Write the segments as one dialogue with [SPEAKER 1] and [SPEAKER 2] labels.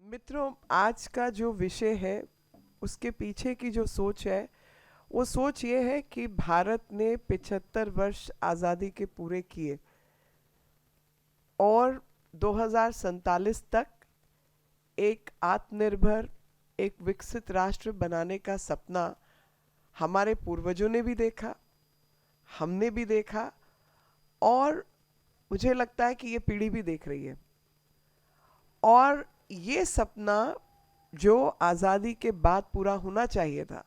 [SPEAKER 1] मित्रों, आज का जो विषय है उसके पीछे की जो सोच है वो सोच ये है कि भारत ने 75 वर्ष आज़ादी के पूरे किए और 2047 तक एक आत्मनिर्भर, एक विकसित राष्ट्र बनाने का सपना हमारे पूर्वजों ने भी देखा, हमने भी देखा और मुझे लगता है कि ये पीढ़ी भी देख रही है। और ये सपना जो आज़ादी के बाद पूरा होना चाहिए था,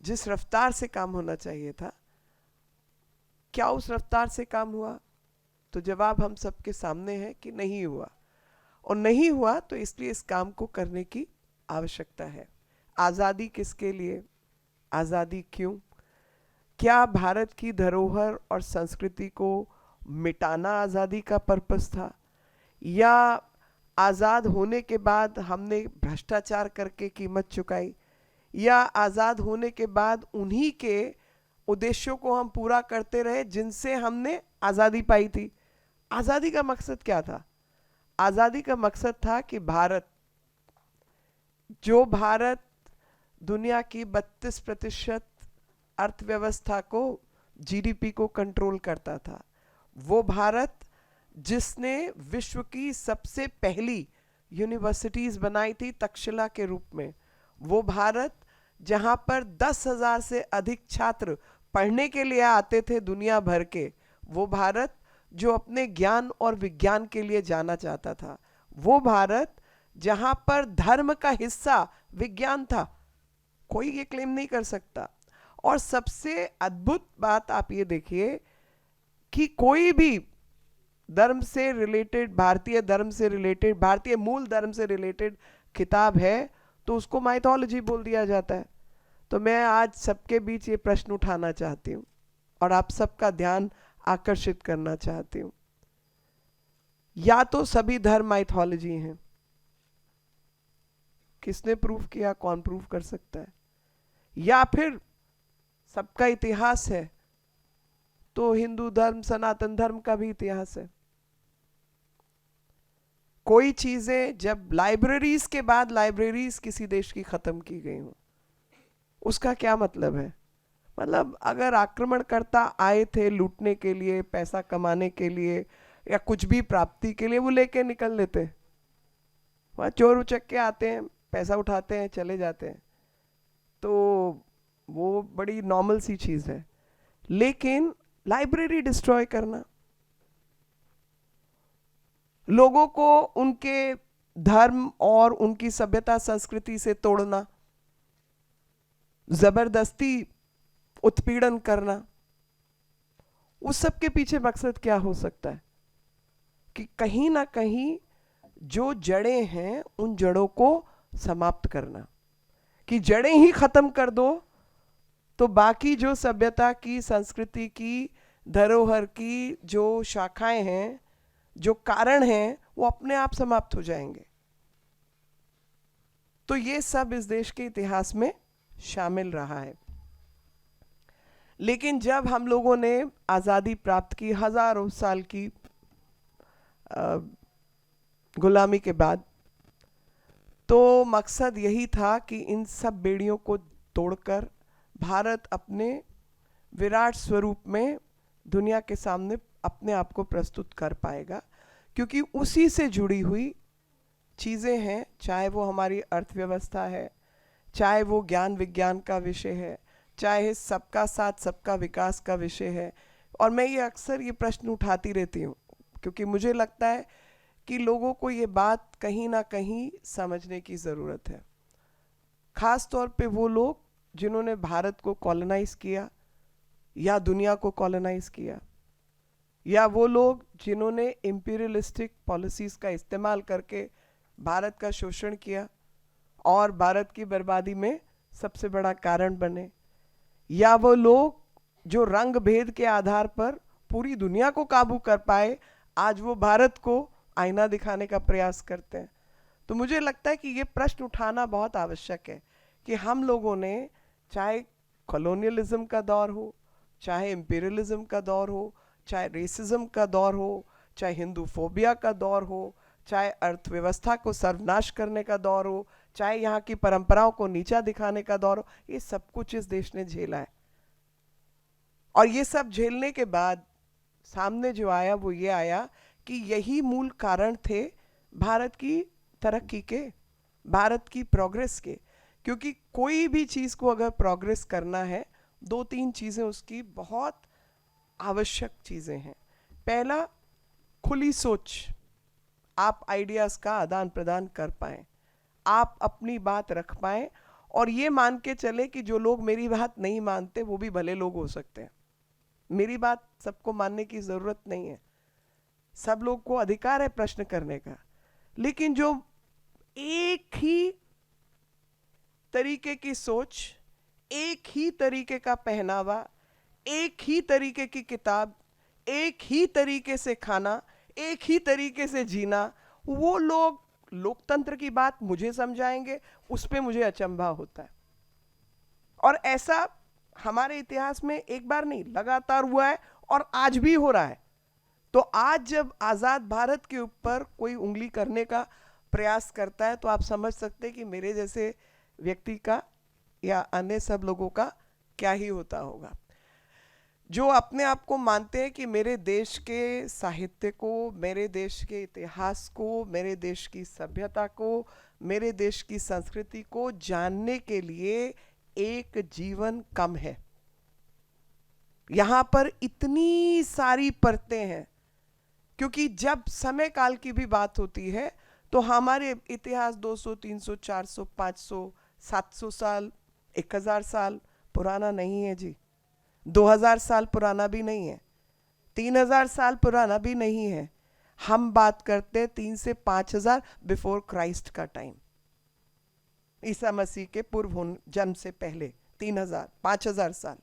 [SPEAKER 1] जिस रफ्तार से काम होना चाहिए था, क्या उस रफ्तार से काम हुआ? तो जवाब हम सबके सामने है कि नहीं हुआ। और नहीं हुआ तो इसलिए इस काम को करने की आवश्यकता है। आज़ादी किसके लिए? आज़ादी क्यों? क्या भारत की धरोहर और संस्कृति को मिटाना आज़ादी का पर्पस था, या आज़ाद होने के बाद हमने भ्रष्टाचार करके कीमत चुकाई, या आज़ाद होने के बाद उन्हीं के उद्देश्यों को हम पूरा करते रहे जिनसे हमने आज़ादी पाई थी? आज़ादी का मकसद क्या था? आज़ादी का मकसद था कि भारत दुनिया की 32% अर्थव्यवस्था को, जीडीपी को कंट्रोल करता था, वो भारत जिसने विश्व की सबसे पहली यूनिवर्सिटीज बनाई थी तक्षशिला के रूप में, वो भारत जहां पर 10,000 से अधिक छात्र पढ़ने के लिए आते थे दुनिया भर के, वो भारत जो अपने ज्ञान और विज्ञान के लिए जाना चाहता था, वो भारत जहां पर धर्म का हिस्सा विज्ञान था, कोई ये क्लेम नहीं कर सकता। और सबसे अद्भुत बात आप ये देखिए कि कोई भी धर्म से रिलेटेड, भारतीय धर्म से रिलेटेड, भारतीय मूल धर्म से रिलेटेड किताब है तो उसको माइथोलॉजी बोल दिया जाता है। तो मैं आज सबके बीच ये प्रश्न उठाना चाहती हूँ और आप सबका ध्यान आकर्षित करना चाहती हूँ। या तो सभी धर्म माइथोलॉजी हैं, किसने प्रूफ किया? कौन प्रूफ कर सकता है? या फिर सबका इतिहास है तो हिंदू धर्म, सनातन धर्म का भी इतिहास है। कोई चीजें जब लाइब्रेरीज के बाद लाइब्रेरीज किसी देश की खत्म की गई हो, उसका क्या मतलब है? मतलब अगर आक्रमणकर्ता आए थे लूटने के लिए, पैसा कमाने के लिए या कुछ भी प्राप्ति के लिए, वो लेके निकल लेते। वहाँ चोर उचक के आते हैं, पैसा उठाते हैं, चले जाते हैं, तो वो बड़ी नॉर्मल सी चीज है। लेकिन लाइब्रेरी डिस्ट्रॉय करना, लोगों को उनके धर्म और उनकी सभ्यता संस्कृति से तोड़ना, जबरदस्ती उत्पीड़न करना, उस सब के पीछे मकसद क्या हो सकता है? कि कहीं ना कहीं जो जड़ें हैं उन जड़ों को समाप्त करना। कि जड़ें ही खत्म कर दो तो बाकी जो सभ्यता की, संस्कृति की, धरोहर की जो शाखाएं हैं, जो कारण हैं, वो अपने आप समाप्त हो जाएंगे। तो ये सब इस देश के इतिहास में शामिल रहा है। लेकिन जब हम लोगों ने आज़ादी प्राप्त की, हजारों साल की गुलामी के बाद, तो मकसद यही था कि इन सब बेड़ियों को तोड़कर भारत अपने विराट स्वरूप में दुनिया के सामने अपने आप को प्रस्तुत कर पाएगा। क्योंकि उसी से जुड़ी हुई चीज़ें हैं, चाहे वो हमारी अर्थव्यवस्था है, चाहे वो ज्ञान विज्ञान का विषय है, चाहे सबका साथ सबका विकास का विषय है। और मैं ये अक्सर ये प्रश्न उठाती रहती हूँ क्योंकि मुझे लगता है कि लोगों को ये बात कहीं ना कहीं समझने की ज़रूरत है। ख़ास तौर पे वो लोग जिन्होंने भारत को कॉलोनाइज किया या दुनिया को कॉलोनाइज किया, या वो लोग जिन्होंने इम्पीरियलिस्टिक पॉलिसीज़ का इस्तेमाल करके भारत का शोषण किया और भारत की बर्बादी में सबसे बड़ा कारण बने, या वो लोग जो रंग भेद के आधार पर पूरी दुनिया को काबू कर पाए, आज वो भारत को आईना दिखाने का प्रयास करते हैं। तो मुझे लगता है कि ये प्रश्न उठाना बहुत आवश्यक है कि हम लोगों ने, चाहे कॉलोनियलिज्म का दौर हो, चाहे इम्पीरियलिज्म का दौर हो, चाहे रेसिज्म का दौर हो, चाहे हिंदू फोबिया का दौर हो, चाहे अर्थव्यवस्था को सर्वनाश करने का दौर हो, चाहे यहाँ की परंपराओं को नीचा दिखाने का दौर हो, ये सब कुछ इस देश ने झेला है। और ये सब झेलने के बाद सामने जो आया वो ये आया कि यही मूल कारण थे भारत की तरक्की के, भारत की प्रोग्रेस के। क्योंकि कोई भी चीज़ को अगर प्रोग्रेस करना है, दो तीन चीज़ें उसकी बहुत आवश्यक चीज़ें हैं। पहला, खुली सोच, आप आइडियाज़ का आदान प्रदान कर पाएँ, आप अपनी बात रख पाएँ, और ये मान के चले कि जो लोग मेरी बात नहीं मानते वो भी भले लोग हो सकते हैं। मेरी बात सबको मानने की ज़रूरत नहीं है, सब लोग को अधिकार है प्रश्न करने का। लेकिन जो एक ही तरीके की सोच, एक ही तरीके का पहनावा, एक ही तरीके की किताब, एक ही तरीके से खाना, एक ही तरीके से जीना, वो लोग लोकतंत्र की बात मुझे समझाएंगे, उस पे मुझे अचंभा होता है। और ऐसा हमारे इतिहास में एक बार नहीं, लगातार हुआ है और आज भी हो रहा है। तो आज जब आज़ाद भारत के ऊपर कोई उंगली करने का प्रयास करता है तो आप समझ सकते हैं कि मेरे जैसे व्यक्ति का या अन्य सब लोगों का क्या ही होता होगा, जो अपने आप को मानते हैं कि मेरे देश के साहित्य को, मेरे देश के इतिहास को, मेरे देश की सभ्यता को, मेरे देश की संस्कृति को जानने के लिए एक जीवन कम है। यहाँ पर इतनी सारी परतें हैं, क्योंकि जब समय काल की भी बात होती है तो हमारे इतिहास 200, 300, 400, 500, 700 साल, 1000 साल पुराना नहीं है जी, 2000 साल पुराना भी नहीं है, 3000 साल पुराना भी नहीं है। हम बात करते 3 से 5000 बिफोर क्राइस्ट का टाइम, ईसा मसीह के पूर्व जन्म से पहले 3000, 5000 साल।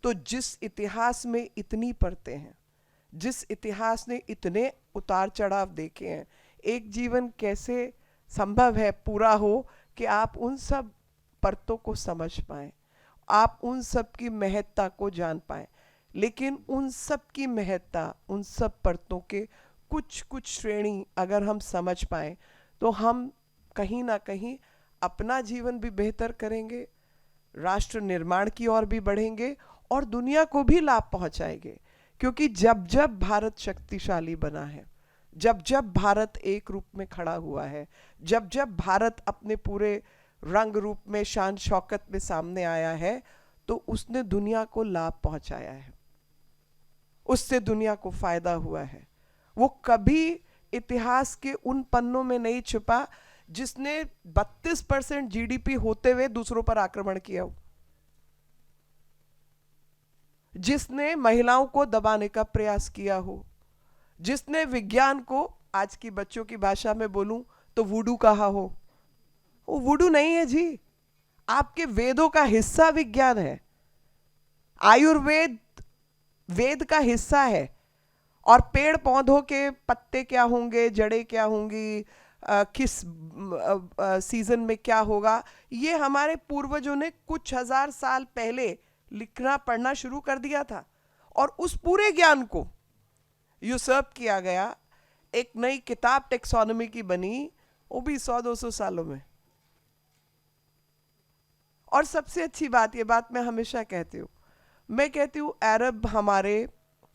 [SPEAKER 1] तो जिस इतिहास में इतनी परतें हैं, जिस इतिहास ने इतने उतार चढ़ाव देखे हैं, एक जीवन कैसे संभव है पूरा हो कि आप उन सब परतों को समझ पाएं, आप उन सब की महत्ता को जान पाएं। लेकिन उन सब की महत्ता, उन सब परतों के कुछ कुछ श्रेणी अगर हम समझ पाएं तो हम कहीं ना कहीं अपना जीवन भी बेहतर करेंगे, राष्ट्र निर्माण की ओर भी बढ़ेंगे और दुनिया को भी लाभ पहुंचाएंगे। क्योंकि जब जब भारत शक्तिशाली बना है, जब जब भारत एक रूप में खड़ा हुआ है, जब जब भारत अपने पूरे रंग रूप में, शान शौकत में सामने आया है, तो उसने दुनिया को लाभ पहुंचाया है, उससे दुनिया को फायदा हुआ है। वो कभी इतिहास के उन पन्नों में नहीं छुपा जिसने 32% जीडीपी होते हुए दूसरों पर आक्रमण किया हो, जिसने महिलाओं को दबाने का प्रयास किया हो, जिसने विज्ञान को, आज की बच्चों की भाषा में बोलूं तो वुडू कहा हो। वो वुडू नहीं है जी, आपके वेदों का हिस्सा विज्ञान है। आयुर्वेद वेद का हिस्सा है। और पेड़ पौधों के पत्ते क्या होंगे, जड़ें क्या होंगी, किस सीजन में क्या होगा, ये हमारे पूर्वजों ने कुछ हजार साल पहले लिखना पढ़ना शुरू कर दिया था। और उस पूरे ज्ञान को यूसर्प किया गया, एक नई किताब टेक्सोनॉमी की बनी, वो भी 100-200 सालों में। और सबसे अच्छी बात, ये बात मैं हमेशा कहती हूँ, मैं कहती हूँ अरब हमारे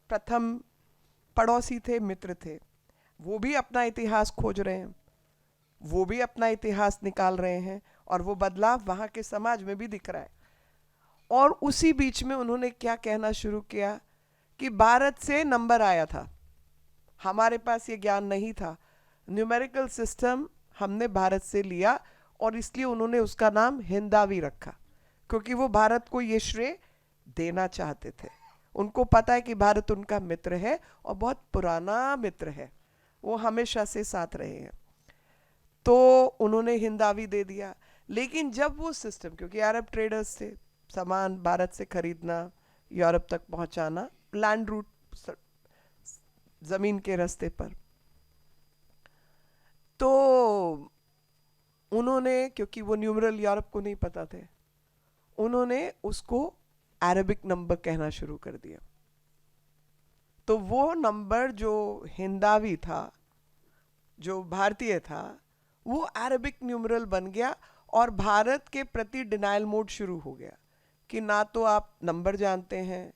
[SPEAKER 1] प्रथम पड़ोसी थे, मित्र थे। वो भी अपना इतिहास खोज रहे हैं, वो भी अपना इतिहास निकाल रहे हैं, और वो बदलाव वहाँ के समाज में भी दिख रहा है। और उसी बीच में उन्होंने क्या कहना शुरू किया कि भारत से नंबर आया था, हमारे पास ये ज्ञान नहीं था। न्यूमेरिकल सिस्टम हमने भारत से लिया, और इसलिए उन्होंने उसका नाम हिंदावी रखा, क्योंकि वो भारत को ये श्रेय देना चाहते थे। उनको पता है कि भारत उनका मित्र है और बहुत पुराना मित्र है, वो हमेशा से साथ रहे हैं, तो उन्होंने हिंदावी दे दिया। लेकिन जब वो सिस्टम, क्योंकि अरब ट्रेडर्स थे, सामान भारत से खरीदना, यूरोप तक पहुंचाना, लैंड रूट, जमीन के रास्ते पर, तो उन्होंने, क्योंकि वो न्यूमरल यूरोप को नहीं पता थे, उन्होंने उसको अरबिक नंबर कहना शुरू कर दिया। तो वो नंबर जो हिंदावी था, जो भारतीय था वो अरबिक न्यूमरल बन गया और भारत के प्रति डिनाइल मोड शुरू हो गया कि ना तो आप नंबर जानते हैं,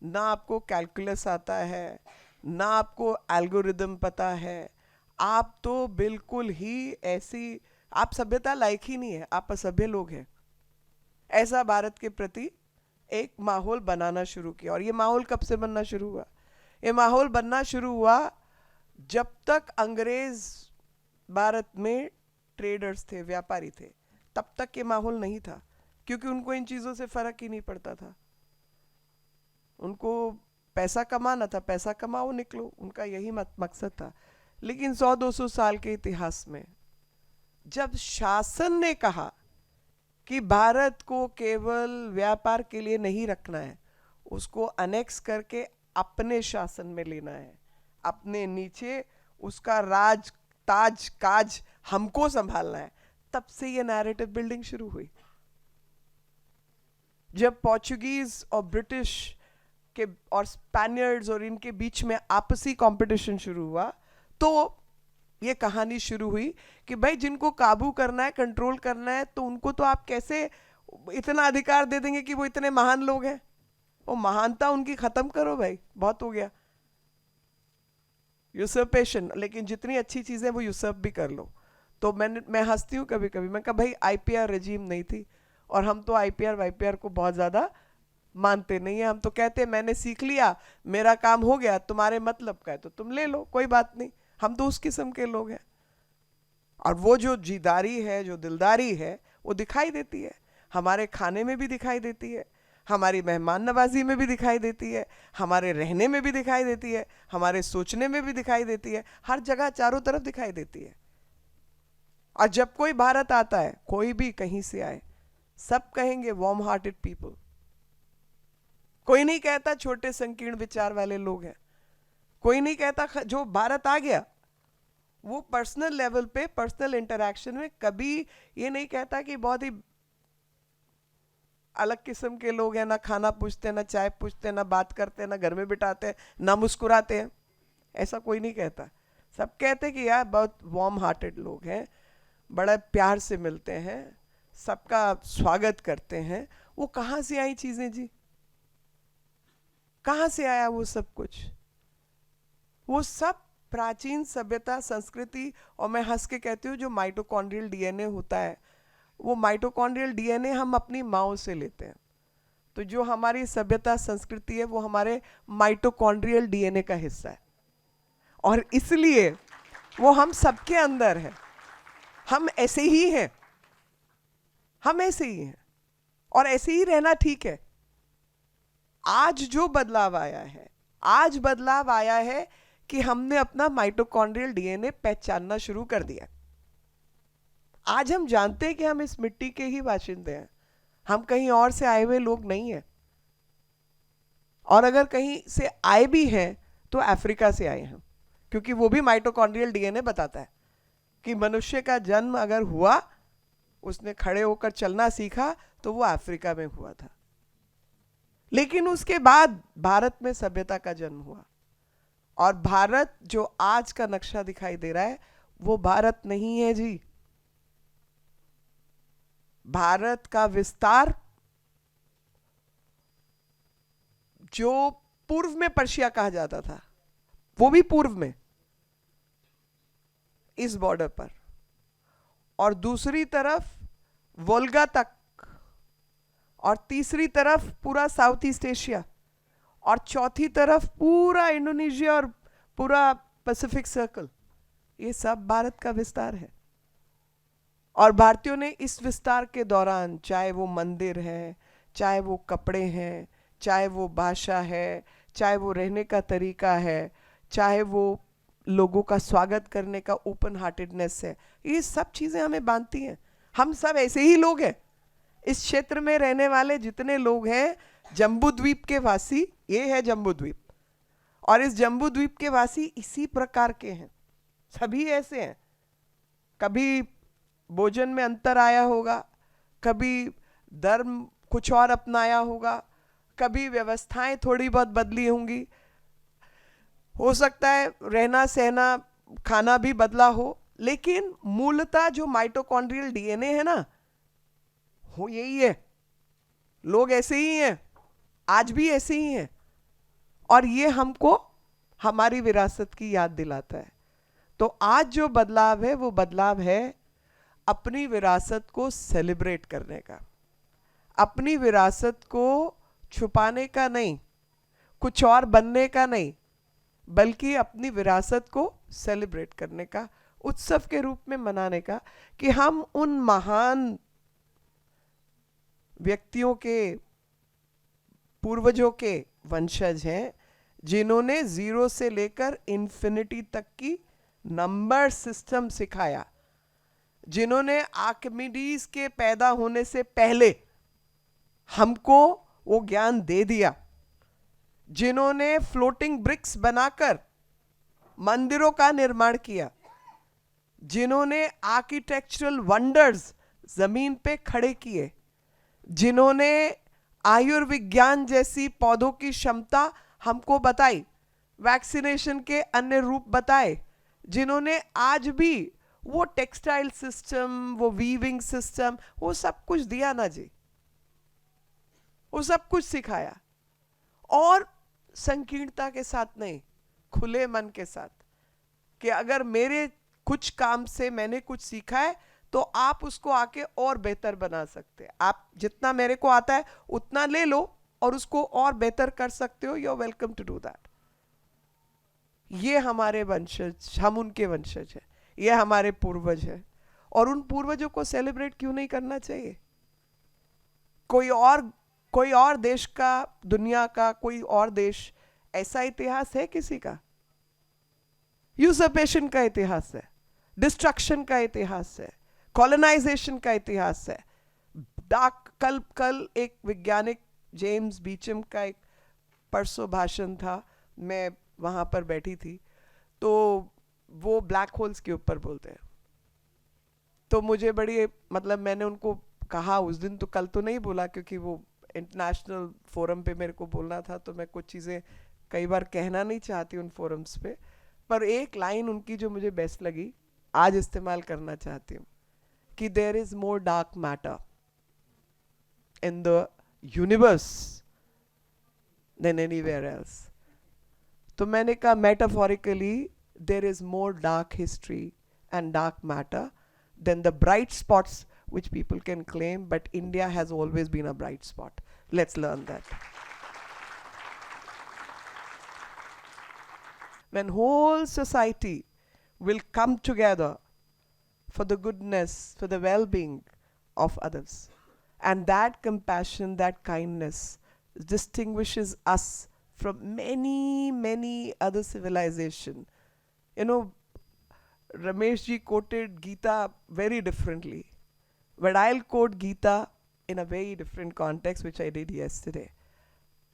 [SPEAKER 1] ना आपको कैलकुलस आता है, ना आपको एल्गोरिदम पता है, आप तो बिल्कुल ही ऐसी, आप सभ्यता लायक ही नहीं है, आप असभ्य लोग हैं। ऐसा भारत के प्रति एक माहौल बनाना शुरू किया। और ये माहौल कब से बनना शुरू हुआ? ये माहौल बनना शुरू हुआ जब तक अंग्रेज भारत में ट्रेडर्स थे, व्यापारी थे, तब तक ये माहौल नहीं था, क्योंकि उनको इन चीज़ों से फर्क ही नहीं पड़ता था। उनको पैसा कमाना था, पैसा कमाओ निकलो, उनका यही मकसद था। लेकिन 100-200 साल के इतिहास में जब शासन ने कहा कि भारत को केवल व्यापार के लिए नहीं रखना है, उसको अनेक्स करके अपने शासन में लेना है, अपने नीचे उसका राज ताज काज हमको संभालना है, तब से ये नैरेटिव बिल्डिंग शुरू हुई। जब पोर्चुगीज और ब्रिटिश के और स्पेनियर्ड्स और इनके बीच में आपसी कंपटीशन शुरू हुआ, तो ये कहानी शुरू हुई कि भाई जिनको काबू करना है, कंट्रोल करना है, तो उनको तो आप कैसे इतना अधिकार दे देंगे कि वो इतने महान लोग हैं? वो महानता उनकी खत्म करो भाई, बहुत हो गया यूसर्पेशन। लेकिन जितनी अच्छी चीजें वो यूसर्प भी कर लो। तो मैं हंसती हूँ कभी कभी, मैं कहा भाई आईपीआर रेजीम नहीं थी, और हम तो आईपीआर वाईपीआर को बहुत ज्यादा मानते नहीं है। हम तो कहते हैं मैंने सीख लिया, मेरा काम हो गया, तुम्हारे मतलब का है तो तुम ले लो, कोई बात नहीं। हम तो उस किस्म के लोग हैं। और वो जो जीदारी है, जो दिलदारी है, वो दिखाई देती है, हमारे खाने में भी दिखाई देती है, हमारी मेहमान नवाजी में भी दिखाई देती है, हमारे रहने में भी दिखाई देती है, हमारे सोचने में भी दिखाई देती है, हर जगह चारों तरफ दिखाई देती है। और जब कोई भारत आता है, कोई भी कहीं से आए, सब कहेंगे वार्म हार्टेड पीपल। कोई नहीं कहता छोटे संकीर्ण विचार वाले लोग हैं, कोई नहीं कहता। जो भारत आ गया वो पर्सनल लेवल पे, पर्सनल इंटरैक्शन में कभी ये नहीं कहता कि बहुत ही अलग किस्म के लोग हैं, ना खाना पूछते, ना चाय पूछते, ना बात करते, ना घर में बिठाते, ना मुस्कुराते हैं। ऐसा कोई नहीं कहता। सब कहते कि यार बहुत वार्म हार्टेड लोग हैं, बड़ा प्यार से मिलते हैं, सबका स्वागत करते हैं। वो कहाँ से आई चीजें जी? कहाँ से आया वो सब कुछ? वो सब प्राचीन सभ्यता, संस्कृति। और मैं हंस के कहती हूँ जो माइटोकॉन्ड्रियल डीएनए होता है, वो माइटोकॉन्ड्रियल डीएनए हम अपनी माओ से लेते हैं। तो जो हमारी सभ्यता संस्कृति है वो हमारे माइटोकॉन्ड्रियल डीएनए का हिस्सा है, और इसलिए वो हम सबके अंदर है। हम ऐसे ही हैं, हम ऐसे ही हैं, और ऐसे ही रहना ठीक है। आज जो बदलाव आया है, आज बदलाव आया है कि हमने अपना माइटोकॉन्ड्रियल डीएनए पहचानना शुरू कर दिया। आज हम जानते हैं कि हम इस मिट्टी के ही बाशिंदे हैं, हम कहीं और से आए हुए लोग नहीं हैं। और अगर कहीं से आए भी हैं तो अफ्रीका से आए हैं, क्योंकि वो भी माइटोकॉन्ड्रियल डीएनए बताता है कि मनुष्य का जन्म अगर हुआ, उसने खड़े होकर चलना सीखा, तो वो अफ्रीका में हुआ था। लेकिन उसके बाद भारत में सभ्यता का जन्म हुआ, और भारत जो आज का नक्शा दिखाई दे रहा है वो भारत नहीं है जी। भारत का विस्तार जो पूर्व में पर्शिया कहा जाता था, वो भी पूर्व में इस बॉर्डर पर, और दूसरी तरफ वोल्गा तक, और तीसरी तरफ पूरा साउथ ईस्ट एशिया, और चौथी तरफ पूरा इंडोनेशिया और पूरा पैसिफिक सर्कल। ये सब भारत का विस्तार है। और भारतीयों ने इस विस्तार के दौरान, चाहे वो मंदिर है, चाहे वो कपड़े हैं, चाहे वो भाषा है, चाहे वो रहने का तरीका है, चाहे वो लोगों का स्वागत करने का ओपन हार्टेडनेस है, ये सब चीज़ें हमें बांधती हैं। हम सब ऐसे ही लोग हैं। इस क्षेत्र में रहने वाले जितने लोग हैं, जम्बू द्वीप के वासी, ये है जम्बू द्वीप, और इस जम्बू द्वीप के वासी इसी प्रकार के हैं, सभी ऐसे हैं। कभी भोजन में अंतर आया होगा, कभी धर्म कुछ और अपनाया होगा, कभी व्यवस्थाएं थोड़ी बहुत बदली होंगी, हो सकता है रहना सहना खाना भी बदला हो, लेकिन मूलतः जो माइटोकॉन्ड्रियल डीएनए है ना, वो यही है। लोग ऐसे ही हैं, आज भी ऐसे ही हैं, और ये हमको हमारी विरासत की याद दिलाता है। तो आज जो बदलाव है वो बदलाव है अपनी विरासत को सेलिब्रेट करने का, अपनी विरासत को छुपाने का नहीं, कुछ और बनने का नहीं, बल्कि अपनी विरासत को सेलिब्रेट करने का, उत्सव के रूप में मनाने का, कि हम उन महान व्यक्तियों के, पूर्वजों के वंशज हैं जिन्होंने जीरो से लेकर इन्फिनिटी तक की नंबर सिस्टम सिखाया, जिन्होंने आर्किमिडीज के पैदा होने से पहले हमको वो ज्ञान दे दिया, जिन्होंने फ्लोटिंग ब्रिक्स बनाकर मंदिरों का निर्माण किया, जिन्होंने आर्किटेक्चरल वंडर्स जमीन पे खड़े किए, जिन्होंने आयुर्विज्ञान जैसी पौधों की क्षमता हमको बताई, वैक्सीनेशन के अन्य रूप बताए, जिन्होंने आज भी वो टेक्सटाइल सिस्टम, वो वीविंग सिस्टम, वो सब कुछ दिया ना जी, वो सब कुछ सिखाया। और संकीर्णता के साथ नहीं, खुले मन के साथ, कि अगर मेरे कुछ काम से मैंने कुछ सीखा है तो आप उसको आके और बेहतर बना सकते हैं। आप जितना मेरे को आता है उतना ले लो और उसको और बेहतर कर सकते हो, you are welcome to do that. ये हमारे वंशज, हम उनके वंशज हैं, ये हमारे पूर्वज हैं, और उन पूर्वजों को सेलिब्रेट क्यों नहीं करना चाहिए? कोई और देश का, दुनिया का कोई और देश, ऐसा इतिहास है किसी का? यूजरपेशन का इतिहास है, डिस्ट्रक्शन का इतिहास है, कॉलोनाइजेशन का इतिहास है। कल एक वैज्ञानिक जेम्स बीचम का एक परसों भाषण था, मैं वहाँ पर बैठी थी, तो वो ब्लैक होल्स के ऊपर बोलते हैं। तो मुझे बड़ी, मतलब मैंने उनको कहा उस दिन, तो कल तो नहीं बोला क्योंकि वो इंटरनेशनल फोरम पे मेरे को बोलना था, तो मैं कुछ चीज़ें कई बार कहना नहीं चाहती उन फोरम्स पे, पर एक लाइन उनकी जो मुझे बेस्ट लगी आज इस्तेमाल करना चाहती हूँ, कि there is more dark matter in the universe than anywhere else. तो मैंने कहा metaphorically there is more dark history and dark matter than the bright spots which people can claim, but India has always been a bright spot. Let's learn that. When whole society will come together for the goodness, for the well-being of others, and that compassion, that kindness distinguishes us from many other civilization. You know, Ramesh ji quoted Gita very differently, but I'll quote Gita in a very different context, which I did yesterday.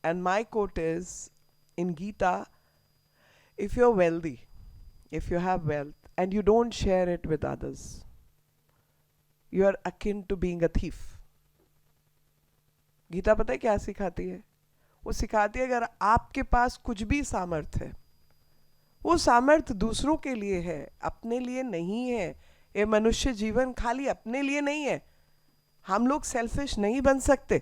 [SPEAKER 1] And my quote is, in Gita, if you're wealthy, if you have wealth, and you don't share it with others, you are akin to being a thief. Gita पता है क्या सिखाती है? वो सिखाती है अगर आपके पास कुछ भी सामर्थ्य है, वो सामर्थ्य दूसरों के लिए है, अपने लिए नहीं है। ये मनुष्य जीवन खाली अपने लिए नहीं है। हम लोग सेल्फिश नहीं बन सकते।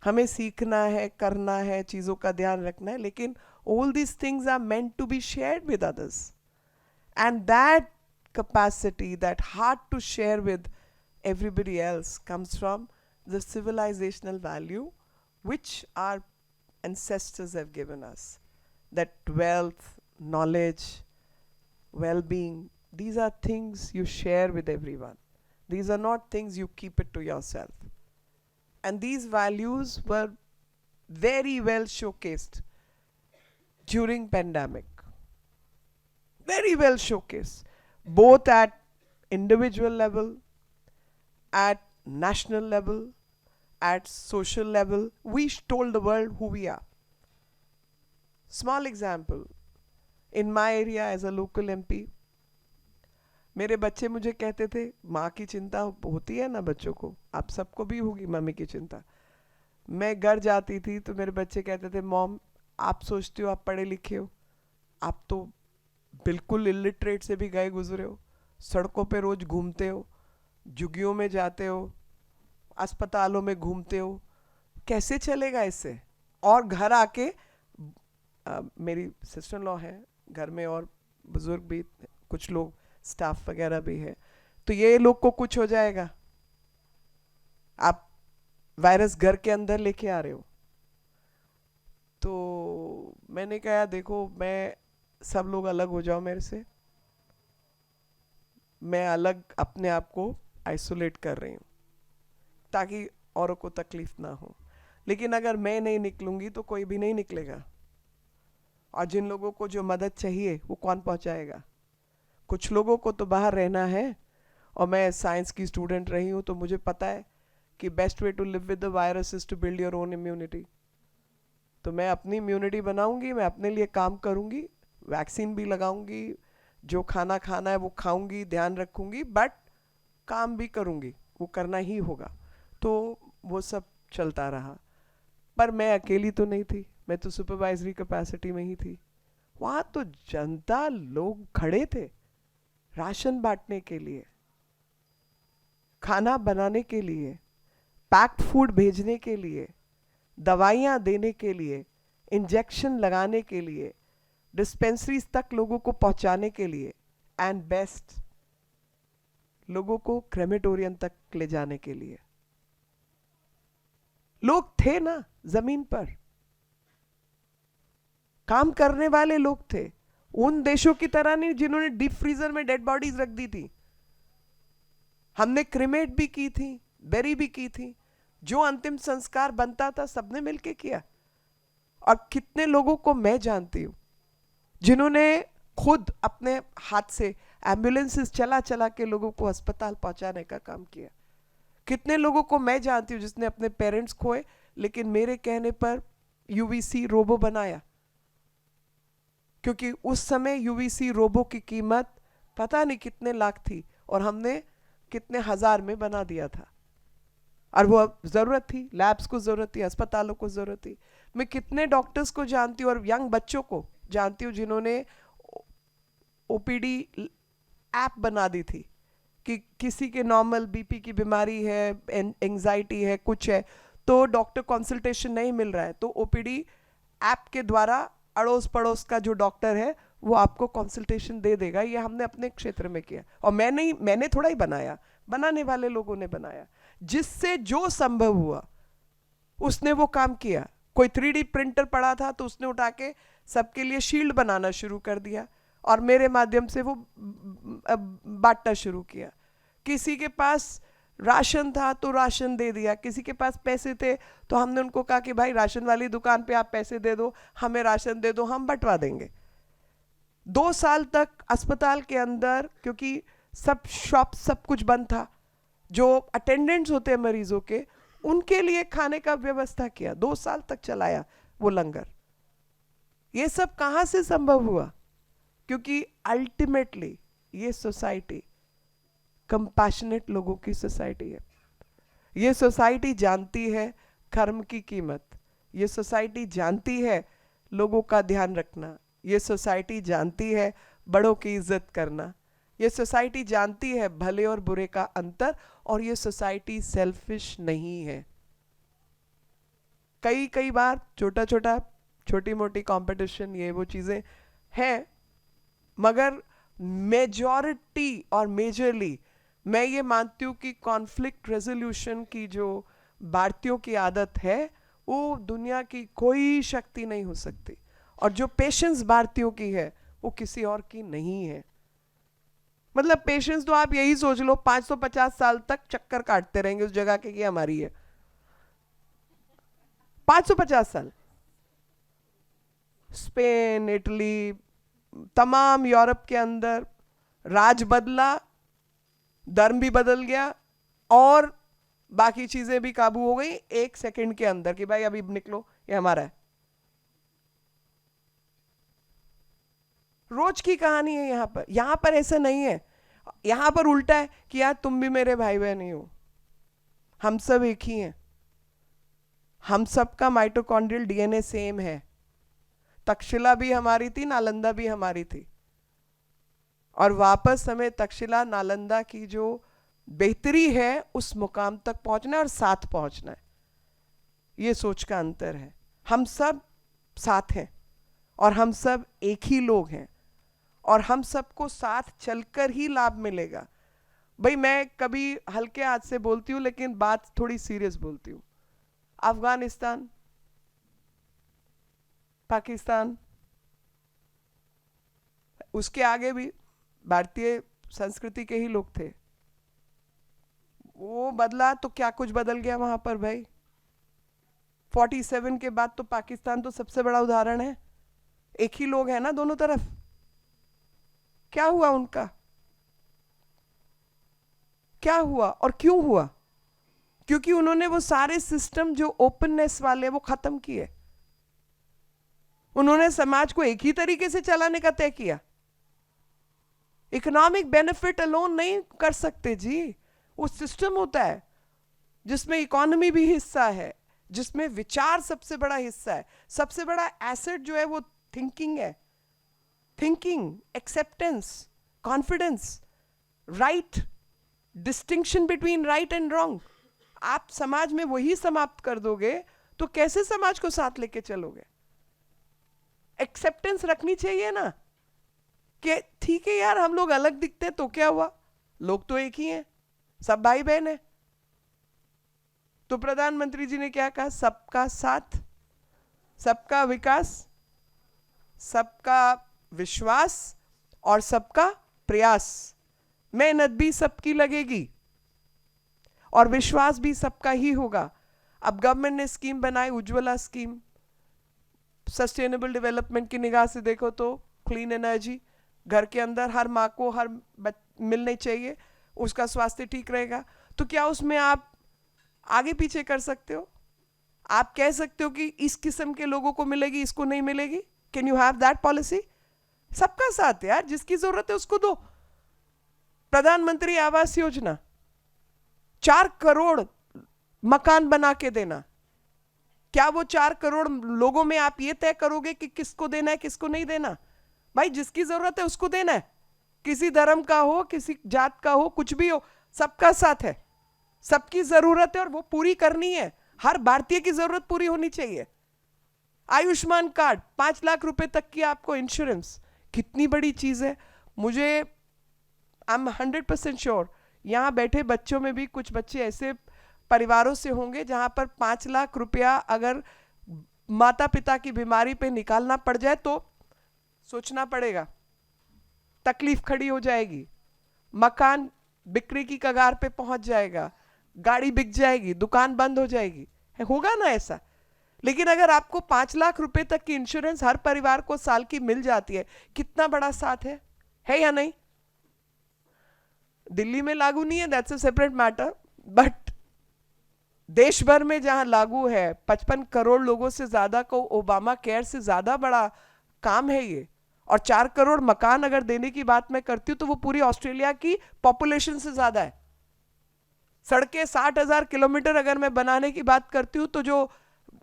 [SPEAKER 1] हमें सीखना है, करना है, चीजों का ध्यान रखना है, लेकिन all these things are meant to be shared with others. And that capacity, that heart to share with everybody else comes from the civilizational value which our ancestors have given us. That wealth, knowledge, well-being, these are things you share with everyone. These are not things you keep it to yourself. And these values were very well showcased during pandemic. Very well showcased, both at individual level, at national level, at social level. We told the world who we are. Small example, in my area as a local MP, मेरे बच्चे मुझे कहते थे, माँ की चिंता होती है ना बच्चों को, आप सबको भी होगी मम्मी की चिंता। मैं घर जाती थी तो मेरे बच्चे कहते थे, मॉम आप सोचते हो आप पढ़े लिखे हो, आप तो बिल्कुल इलिटरेट से भी गए गुजरे हो, सड़कों पे रोज घूमते हो, झुग्गियों में जाते हो, अस्पतालों में घूमते हो, कैसे चलेगा इससे? और घर आके मेरी सिस्टर लॉ है घर में, और बुजुर्ग भी कुछ लोग, स्टाफ वगैरह भी है, तो ये लोग को कुछ हो जाएगा, आप वायरस घर के अंदर लेके आ रहे हो। तो मैंने कहा देखो, मैं, सब लोग अलग हो जाओ मेरे से, मैं अलग अपने आप को आइसोलेट कर रही हूँ ताकि औरों को तकलीफ ना हो। लेकिन अगर मैं नहीं निकलूंगी तो कोई भी नहीं निकलेगा, और जिन लोगों को जो मदद चाहिए वो कौन पहुंचाएगा? कुछ लोगों को तो बाहर रहना है, और मैं साइंस की स्टूडेंट रही हूँ तो मुझे पता है कि best way to live with the virus is to build your own immunity. तो मैं अपनी इम्यूनिटी बनाऊंगी, मैं अपने लिए काम करूंगी, वैक्सीन भी लगाऊंगी, जो खाना खाना है वो खाऊंगी, ध्यान रखूंगी, बट काम भी करूंगी, वो करना ही होगा। तो वो सब चलता रहा, पर मैं अकेली तो नहीं थी, मैं तो सुपरवाइजरी कैपेसिटी में ही थी। वहां तो जनता, लोग खड़े थे राशन बांटने के लिए, खाना बनाने के लिए, पैक्ड फूड भेजने के लिए, दवाइयां देने के लिए, इंजेक्शन लगाने के लिए, डिस्पेंसरीज तक लोगों को पहुंचाने के लिए, एंड बेस्ट, लोगों को क्रेमेटोरियम तक ले जाने के लिए। लोग थे ना जमीन पर, काम करने वाले लोग थे। उन देशों की तरह नहीं जिन्होंने डीप फ्रीजर में डेड बॉडीज रख दी थी। हमने क्रिमेट भी की थी, बेरी भी की थी, जो अंतिम संस्कार बनता था सबने मिलके किया। और कितने लोगों को मैं जानती हूं जिन्होंने खुद अपने हाथ से एम्बुलेंसेस चला चला के लोगों को अस्पताल पहुंचाने का काम किया। कितने लोगों को मैं जानती हूँ जिसने अपने पेरेंट्स खोए, लेकिन मेरे कहने पर यूवीसी रोबो बनाया, क्योंकि उस समय यूवीसी रोबो की कीमत पता नहीं कितने लाख थी, और हमने कितने हजार में बना दिया था। और वो जरूरत थी, लैब्स को जरूरत थी, अस्पतालों को जरूरत थी। मैं कितने डॉक्टर्स को जानती हूँ और यंग बच्चों को जानती हूँ जिन्होंने ओपीडी ऐप बना दी थी कि किसी के नॉर्मल बीपी की बीमारी है, एंजाइटी है, कुछ है, तो डॉक्टर कंसल्टेशन नहीं मिल रहा है, तो ओपीडी ऐप के द्वारा अड़ोस पड़ोस का जो डॉक्टर है वो आपको कंसल्टेशन दे देगा। ये हमने अपने क्षेत्र में किया, और मैंने थोड़ा ही बनाया, बनाने वाले लोगों ने बनाया। जिससे जो संभव हुआ उसने वो काम किया। कोई 3D प्रिंटर पड़ा था तो उसने उठा के सबके लिए शील्ड बनाना शुरू कर दिया, और मेरे माध्यम से वो बांटना शुरू किया। किसी के पास राशन था तो राशन दे दिया, किसी के पास पैसे थे तो हमने उनको कहा कि भाई राशन वाली दुकान पे आप पैसे दे दो, हमें राशन दे दो, हम बंटवा देंगे। 2 साल तक अस्पताल के अंदर, क्योंकि सब शॉप सब कुछ बंद था, जो अटेंडेंट्स होते हैं मरीजों के, उनके लिए खाने का व्यवस्था किया। 2 साल तक चलाया वो लंगर। ये सब कहां से संभव हुआ? क्योंकि अल्टीमेटली ये सोसाइटी कंपैशनेट लोगों की सोसाइटी है। ये सोसाइटी जानती है कर्म की कीमत, ये सोसाइटी जानती है लोगों का ध्यान रखना, ये सोसाइटी जानती है बड़ों की इज्जत करना, ये सोसाइटी जानती है भले और बुरे का अंतर, और ये सोसाइटी सेल्फिश नहीं है। कई बार छोटी मोटी कंपटीशन, ये वो चीजें हैं, मगर मेजॉरिटी और मेजरली मैं ये मानती हूँ कि कॉन्फ्लिक्ट रेजोल्यूशन की जो भारतीयों की आदत है वो दुनिया की कोई शक्ति नहीं हो सकती, और जो पेशेंस भारतीयों की है वो किसी और की नहीं है। मतलब पेशेंस तो आप यही सोच लो, 550 साल तक चक्कर काटते रहेंगे उस जगह के, हमारी है 550 साल। स्पेन, इटली, तमाम यूरोप के अंदर राज बदला, धर्म भी बदल गया, और बाकी चीजें भी काबू हो गई 1 सेकंड के अंदर कि भाई अभी निकलो, ये हमारा है। रोज की कहानी है यहाँ पर। यहाँ पर ऐसा नहीं है, यहाँ पर उल्टा है कि यार तुम भी मेरे भाई बहन ही हो, हम सब एक ही हैं, हम सब का माइटोकॉन्ड्रियल डीएनए सेम है। तक्षशिला भी हमारी थी, नालंदा भी हमारी थी, और वापस हमें तक्षशिला नालंदा की जो बेहतरी है उस मुकाम तक पहुंचना है और साथ पहुंचना है। ये सोच का अंतर है। हम सब साथ हैं और हम सब एक ही लोग हैं और हम सबको साथ चलकर ही लाभ मिलेगा। भाई मैं कभी हल्के हाथ से बोलती हूँ लेकिन बात थोड़ी सीरियस बोलती हूँ। अफगानिस्तान, पाकिस्तान, उसके आगे भी भारतीय संस्कृति के ही लोग थे। वो बदला तो क्या कुछ बदल गया वहां पर भाई। 47 के बाद तो पाकिस्तान तो सबसे बड़ा उदाहरण है। एक ही लोग हैं ना दोनों तरफ। क्या हुआ उनका, क्या हुआ और क्यों हुआ? क्योंकि उन्होंने वो सारे सिस्टम जो ओपननेस वाले वो खत्म किए। उन्होंने समाज को एक ही तरीके से चलाने का तय किया। इकोनॉमिक बेनिफिट अलोन नहीं कर सकते जी। वो सिस्टम होता है जिसमें इकोनॉमी भी हिस्सा है, जिसमें विचार सबसे बड़ा हिस्सा है। सबसे बड़ा एसेट जो है वो थिंकिंग है। Thinking, acceptance, confidence, right, distinction between right and wrong. आप समाज में वही समाप्त कर दोगे तो कैसे समाज को साथ लेके चलोगे? एक्सेप्टेंस रखनी चाहिए ना कि ठीक है यार हम लोग अलग दिखते हैं तो क्या हुआ, लोग तो एक ही हैं, सब भाई बहन है। तो प्रधानमंत्री जी ने क्या कहा? सबका साथ, सबका विकास, सबका विश्वास और सबका प्रयास। मेहनत भी सबकी लगेगी और विश्वास भी सबका ही होगा। अब गवर्नमेंट ने स्कीम बनाई, उज्ज्वला स्कीम। सस्टेनेबल डेवलपमेंट की निगाह से देखो तो क्लीन एनर्जी घर के अंदर हर माँ को हर मिलनी चाहिए, उसका स्वास्थ्य ठीक रहेगा। तो क्या उसमें आप आगे पीछे कर सकते हो? आप कह सकते हो कि इस किस्म के लोगों को मिलेगी, इसको नहीं मिलेगी? Can you have that policy? सबका साथ यार, जिसकी जरूरत है उसको दो। प्रधानमंत्री आवास योजना, 4 करोड़ मकान बना के देना। क्या वो 4 करोड़ लोगों में आप ये तय करोगे कि किसको देना है किसको नहीं देना? भाई जिसकी जरूरत है उसको देना है। किसी धर्म का हो, किसी जात का हो, कुछ भी हो, सबका साथ है, सबकी जरूरत है और वो पूरी करनी है। हर भारतीय की जरूरत पूरी होनी चाहिए। आयुष्मान कार्ड, 5 लाख रुपए तक की आपको इंश्योरेंस, कितनी बड़ी चीज है। मुझे आई एम 100% श्योर यहां बैठे बच्चों में भी कुछ बच्चे ऐसे परिवारों से होंगे जहां पर 5 लाख रुपया अगर माता पिता की बीमारी पे निकालना पड़ जाए तो सोचना पड़ेगा, तकलीफ खड़ी हो जाएगी, मकान बिक्री की कगार पे पहुंच जाएगा, गाड़ी बिक जाएगी, दुकान बंद हो जाएगी। होगा ना ऐसा? लेकिन अगर आपको 5 लाख रुपए तक की इंश्योरेंस हर परिवार को साल की मिल जाती है, कितना बड़ा साथ है या नहीं? दिल्ली में लागू नहीं है, that's a separate matter, but देश भर में जहां लागू है, 55 करोड़ लोगों से ज्यादा को ओबामा केयर से ज्यादा बड़ा काम है ये। और 4 करोड़ मकान अगर देने की बात मैं करती हूं तो वो पूरी ऑस्ट्रेलिया की पॉपुलेशन से ज्यादा है। सड़कें 60,000 किलोमीटर अगर मैं बनाने की बात करती हूं तो जो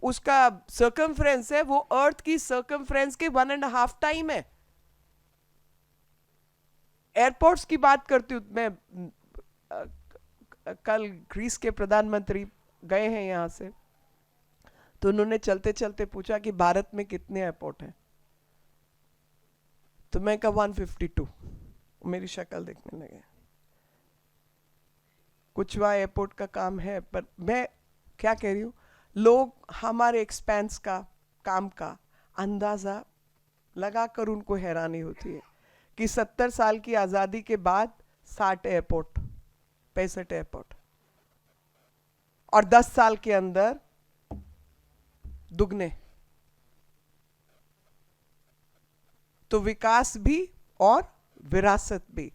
[SPEAKER 1] उसका सर्कमफ्रेंस है वो अर्थ की सर्कमफ्रेंस के 1.5 टाइम है। एयरपोर्ट्स की बात करती हूं मैं, कल ग्रीस के प्रधानमंत्री गए हैं यहां से, तो उन्होंने चलते चलते पूछा कि भारत में कितने एयरपोर्ट हैं? तो मैं कहा 152। मेरी शक्ल देखने लगे। कुछ वहाँ एयरपोर्ट का काम है, पर मैं क्या कह रही हूँ, लोग हमारे एक्सपेंस का काम का अंदाजा लगाकर उनको हैरानी होती है कि 70 साल की आज़ादी के बाद 60 एयरपोर्ट, 65 एयरपोर्ट, और 10 साल के अंदर दुगने। तो विकास भी और विरासत भी,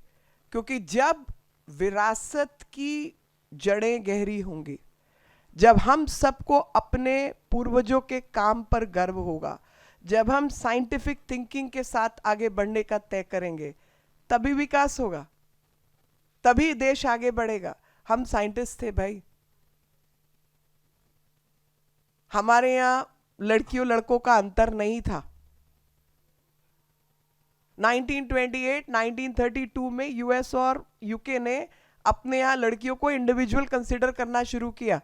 [SPEAKER 1] क्योंकि जब विरासत की जड़ें गहरी होंगी, जब हम सबको अपने पूर्वजों के काम पर गर्व होगा, जब हम साइंटिफिक थिंकिंग के साथ आगे बढ़ने का तय करेंगे, तभी विकास होगा, तभी देश आगे बढ़ेगा। हम साइंटिस्ट थे भाई, हमारे यहाँ लड़कियों लड़कों का अंतर नहीं था। 1928, 1932 में यूएस और यूके ने अपने यहाँ लड़कियों को इंडिविजुअल कंसिडर करना शुरू किया।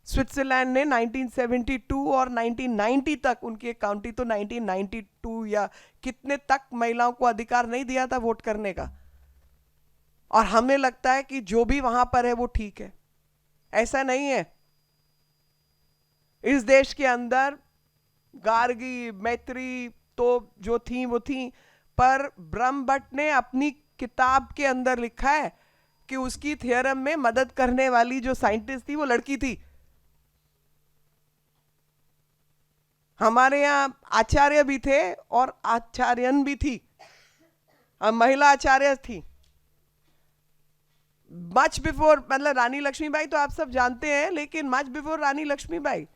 [SPEAKER 1] स्विट्जरलैंड ने 1972 और 1990 तक, उनकी एक काउंटी तो 1992 या कितने तक महिलाओं को अधिकार नहीं दिया था वोट करने का। और हमें लगता है कि जो भी वहां पर है वो ठीक है। ऐसा नहीं है। इस देश के अंदर गार्गी, मैत्री तो जो थी वो थी, पर ब्रह्मभट्ट ने अपनी किताब के अंदर लिखा है कि उसकी थ्योरम में मदद करने वाली जो साइंटिस्ट थी वो लड़की थी। हमारे यहाँ आचार्य भी थे और आचार्यन भी थी, महिला आचार्य थी। मच बिफोर, मतलब रानी लक्ष्मीबाई तो आप सब जानते हैं, लेकिन मच बिफोर रानी लक्ष्मीबाई,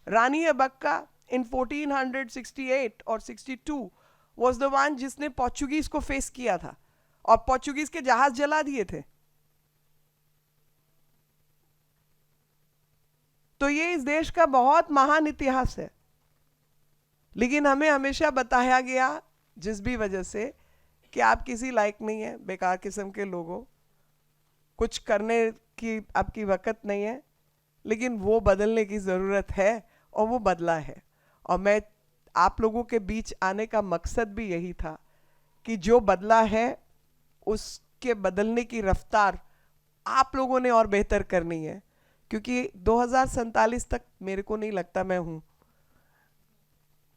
[SPEAKER 1] रानी अबक्का इन 1468 और 62 वाज द वन जिसने पोर्चुगीज को फेस किया था और पोर्चुगीज के जहाज जला दिए थे। तो ये इस देश का बहुत महान इतिहास है। लेकिन हमें हमेशा बताया गया, जिस भी वजह से, कि आप किसी लायक नहीं है, बेकार किस्म के लोगों, कुछ करने की आपकी वक़्त नहीं है। लेकिन वो बदलने की ज़रूरत है और वो बदला है। और मैं आप लोगों के बीच आने का मकसद भी यही था कि जो बदला है उसके बदलने की रफ्तार आप लोगों ने और बेहतर करनी है, क्योंकि 2047 तक मेरे को नहीं लगता मैं हूँ।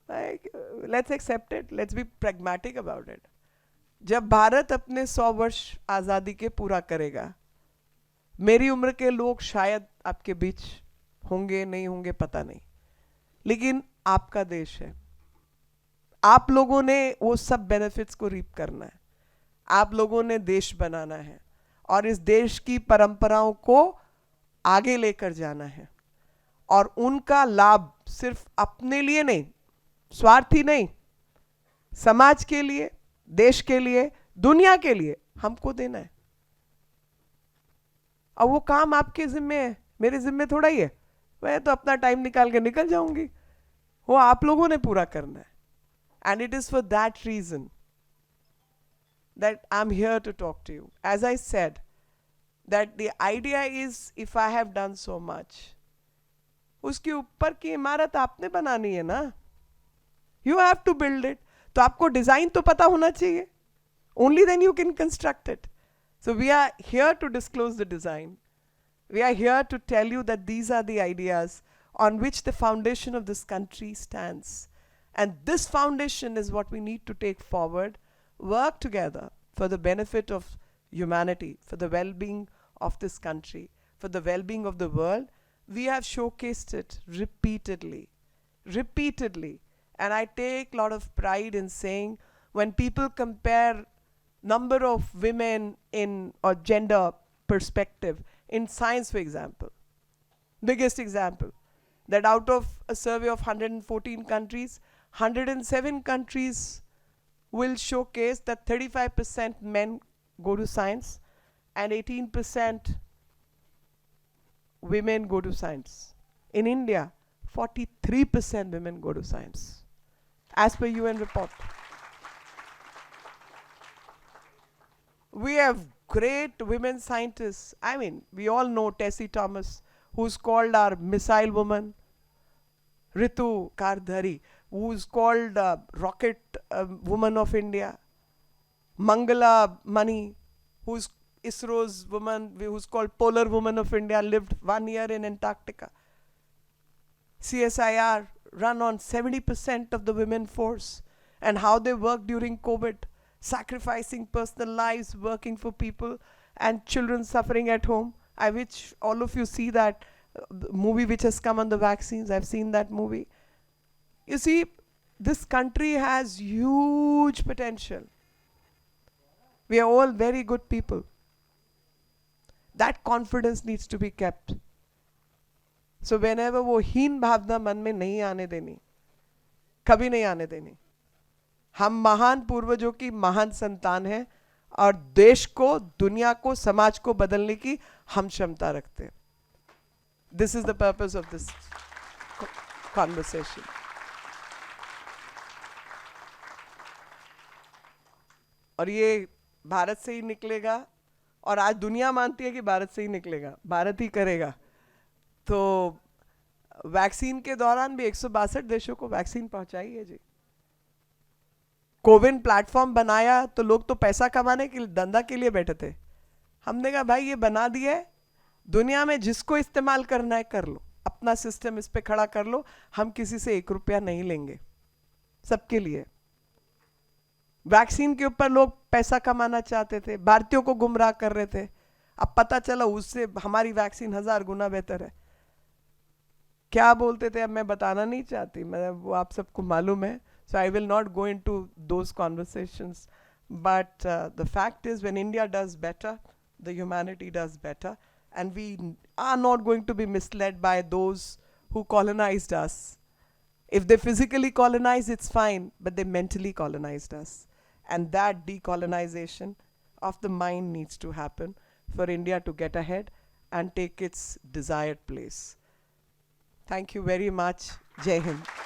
[SPEAKER 1] Let's accept it, let's be pragmatic about it. जब भारत अपने 100 वर्ष आज़ादी के पूरा करेगा, मेरी उम्र के लोग शायद आपके बीच होंगे, नहीं होंगे पता नहीं, लेकिन आपका देश है। आप लोगों ने वो सब बेनिफिट्स को रीप करना है, आप लोगों ने देश बनाना है और इस देश की परंपराओं को आगे लेकर जाना है। और उनका लाभ सिर्फ अपने लिए नहीं, स्वार्थी नहीं, समाज के लिए, देश के लिए, दुनिया के लिए हमको देना है। और वो काम आपके जिम्मे है, मेरे जिम्मे थोड़ा ही है। मैं तो अपना टाइम निकाल के निकल जाऊंगी, वो आप लोगों ने पूरा करना है। And it is for that reason that I'm here to talk to you. As I said, that the idea is, if I have done so much, उसके ऊपर की इमारत आपने बनानी है ना, you have to build it. तो आपको डिजाइन तो पता होना चाहिए, only then you can construct it. So we are here to disclose the design. We are here to tell you that these are the ideas on which the foundation of this country stands. And this foundation is what we need to take forward, work together for the benefit of humanity, for the well-being of this country, for the well-being of the world. We have showcased it repeatedly. And I take a lot of pride in saying, when people compare number of women in or gender perspective in science, for example, biggest example, that out of a survey of 114 countries, 107 countries will showcase that 35% men go to science and 18% women go to science. In India, 43% women go to science, as per UN report. We have great women scientists. I mean, we all know Tessie Thomas, who's called our missile woman, Ritu Kardhari, who's called rocket woman of India, Mangala Mani, who's ISRO's woman, who's called polar woman of India, lived 1 year in Antarctica. CSIR run on 70% of the women force, and how they work during COVID, sacrificing personal lives, working for people and children suffering at home. I wish all of you see that movie which has come on the vaccines. I've seen that movie. You see, this country has huge potential. We are all very good people. That confidence needs to be kept. So whenever वो हीन भावना मन में नहीं आने देनी, कभी नहीं आने देनी। हम महान पूर्वजों की महान संतान हैं और देश को, दुनिया को, समाज को बदलने की हम क्षमता रखते हैं। This is the purpose of this conversation. और ये भारत से ही निकलेगा, और आज दुनिया मानती है कि भारत से ही निकलेगा, भारत ही करेगा। तो वैक्सीन के दौरान भी 162 देशों को वैक्सीन पहुंचाई है जी। कोविन प्लेटफॉर्म बनाया तो लोग तो पैसा कमाने के लिए, धंधा के लिए बैठे थे। हमने कहा भाई ये बना दिया है, दुनिया में जिसको इस्तेमाल करना है कर लो, अपना सिस्टम इस पे खड़ा कर लो, हम किसी से 1 रुपया नहीं लेंगे, सबके लिए। वैक्सीन के ऊपर लोग पैसा कमाना चाहते थे, भारतीयों को गुमराह कर रहे थे। अब पता चला उससे हमारी वैक्सीन 1000 गुना बेहतर है। क्या बोलते थे अब मैं बताना नहीं चाहती, मैं वो आप सबको मालूम है, so I will not go into those conversations, but the fact is when India does better, the humanity does better, and we are not going to be misled by those who colonized us. If they physically colonized, it's fine, but they mentally colonized us. And that decolonization of the mind needs to happen for India to get ahead and take its desired place. Thank you very much. Jai Hind.